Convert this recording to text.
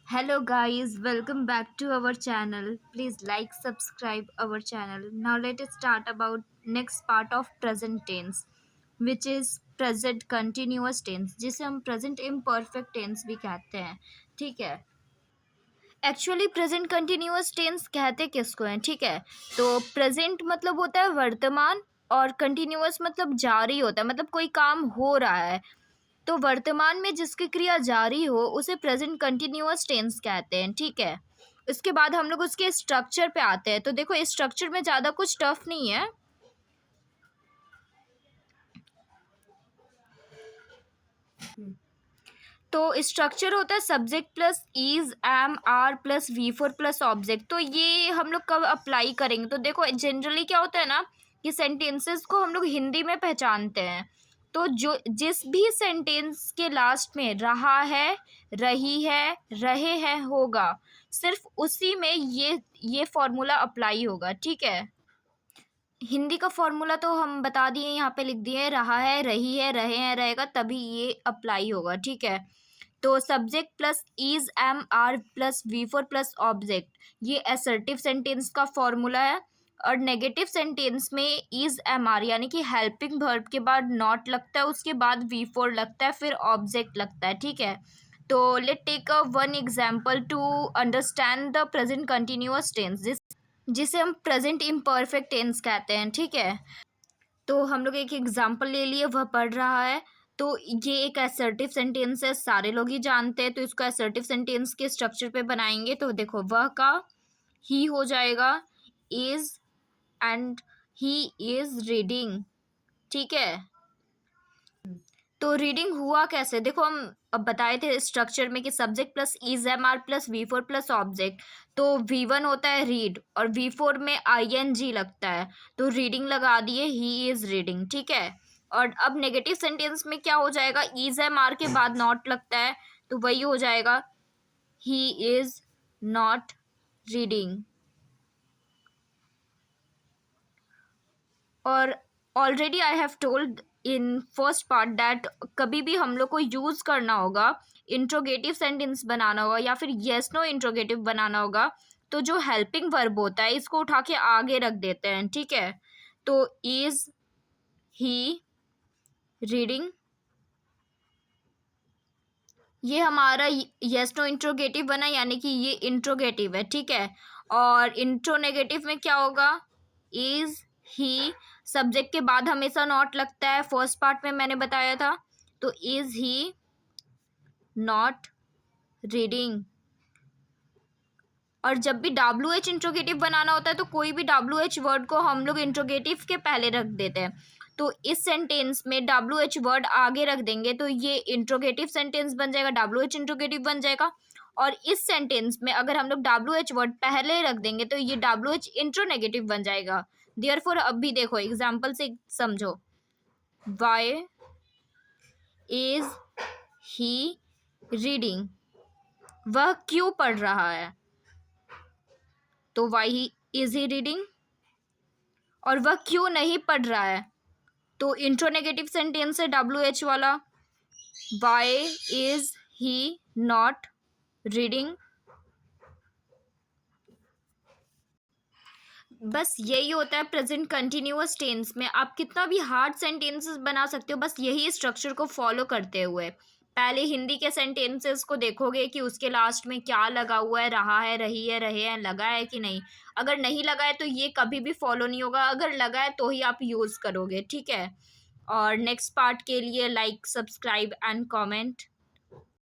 Hello guys, welcome back to our channel. Please like, subscribe our channel. Now let us start about next part of present tense, which is present continuous tense, जिसे हम present imperfect tense भी कहते हैं. ठीक है. Actually present continuous tense कहते किसको हैं? ठीक है, तो प्रेजेंट मतलब होता है वर्तमान, और कंटिन्यूअस मतलब जारी होता है, मतलब कोई काम हो रहा है. तो वर्तमान में जिसकी क्रिया जारी हो उसे प्रेजेंट कंटिन्यूअस टेंस कहते हैं. ठीक है, इसके बाद हम लोग उसके स्ट्रक्चर पे आते हैं. तो देखो, इस स्ट्रक्चर में ज़्यादा कुछ टफ नहीं है. तो स्ट्रक्चर होता है subject plus is am are plus V four plus object. तो ये हम लोग कब अप्लाई करेंगे? तो देखो, जनरली क्या होता है ना कि सेंटेंसेस को हम लोग हिंदी में पहचानते हैं. तो जो जिस भी सेंटेंस के लास्ट में रहा है, रही है, रहे हैं होगा, सिर्फ उसी में ये फॉर्मूला अप्लाई होगा. ठीक है, हिंदी का फॉर्मूला तो हम बता दिए, यहाँ पे लिख दिए, रहा है, रही है, रहे हैं, रहेगा, तभी ये अप्लाई होगा. ठीक है, तो subject plus is am are plus V four plus object, ये असर्टिव सेंटेंस का फॉर्मूला है. और नेगेटिव सेंटेंस में इज एम आर यानी कि हेल्पिंग वर्ब के बाद नॉट लगता है, उसके बाद वी फोर लगता है, फिर ऑब्जेक्ट लगता है. ठीक है, तो let take a one example to understand the present continuous tense, जिसे हम प्रेजेंट इम्परफेक्ट टेंस कहते हैं. ठीक है, तो हम लोग एक एग्जाम्पल ले लिए, वह पढ़ रहा है. तो ये एक असर्टिव सेंटेंस है, सारे लोग ही जानते हैं. तो इसको असर्टिव सेंटेंस के स्ट्रक्चर पे बनाएंगे. तो देखो, वह का ही हो जाएगा is, and he is reading. ठीक है, तो रीडिंग हुआ कैसे? देखो, हम अब बताए थे स्ट्रक्चर में कि subject plus is am are plus V four plus object. तो वी वन होता है रीड, और वी फोर में आई एन जी लगता है, तो रीडिंग लगा दिए, ही इज रीडिंग. ठीक है, और अब नेगेटिव सेंटेंस में क्या हो जाएगा? इज एम आर के बाद नॉट लगता है, तो वही हो जाएगा, ही इज नॉट रीडिंग. और already I have told in first part that कभी भी हम लोग को यूज़ करना होगा, इंट्रोगेटिव सेंटेंस बनाना होगा या फिर येस नो इंट्रोगेटिव बनाना होगा, तो जो हेल्पिंग वर्ब होता है इसको उठा के आगे रख देते हैं. ठीक है, तो इज ही रीडिंग, ये हमारा येस नो इंट्रोगेटिव बना, यानी कि ये इंट्रोगेटिव है. ठीक है, और इंट्रोनेगेटिव में क्या होगा? इज ही, सब्जेक्ट के बाद हमेशा नॉट लगता है, फर्स्ट पार्ट में मैंने बताया था. तो इज ही नॉट रीडिंग. और जब भी डब्ल्यू एच इंट्रोगेटिव बनाना होता है तो कोई भी डब्ल्यू एच वर्ड को हम लोग इंट्रोगेटिव के पहले रख देते हैं. तो इस सेंटेंस में डब्ल्यू एच वर्ड आगे रख देंगे तो ये इंट्रोगेटिव सेंटेंस बन जाएगा, डब्ल्यू एच इंट्रोगेटिव बन जाएगा. और इस सेंटेंस में अगर हम लोग डब्ल्यू एच वर्ड पहले रख देंगे तो ये डब्ल्यू एच इंट्रोनेगेटिव बन जाएगा. देयरफॉर अब भी देखो, एग्जाम्पल से समझो. वाई इज ही रीडिंग, वह क्यों पढ़ रहा है? तो वाई इज ही रीडिंग. और वह क्यों नहीं पढ़ रहा है? तो इंट्रोनेगेटिव सेंटेंस है डब्ल्यू एच वाला. Why is he not reading. बस यही होता है प्रेजेंट कंटिन्यूअस टेंस में. आप कितना भी हार्ड सेंटेंसेस बना सकते हो, बस यही स्ट्रक्चर को फॉलो करते हुए. पहले हिंदी के सेंटेंसेस को देखोगे कि उसके लास्ट में क्या लगा हुआ है, रहा है, रही है, रहे हैं, लगा है कि नहीं. अगर नहीं लगा है तो ये कभी भी फॉलो नहीं होगा, अगर लगा है तो ही आप यूज़ करोगे. ठीक है, और नेक्स्ट पार्ट के लिए लाइक, सब्सक्राइब एंड कमेंट.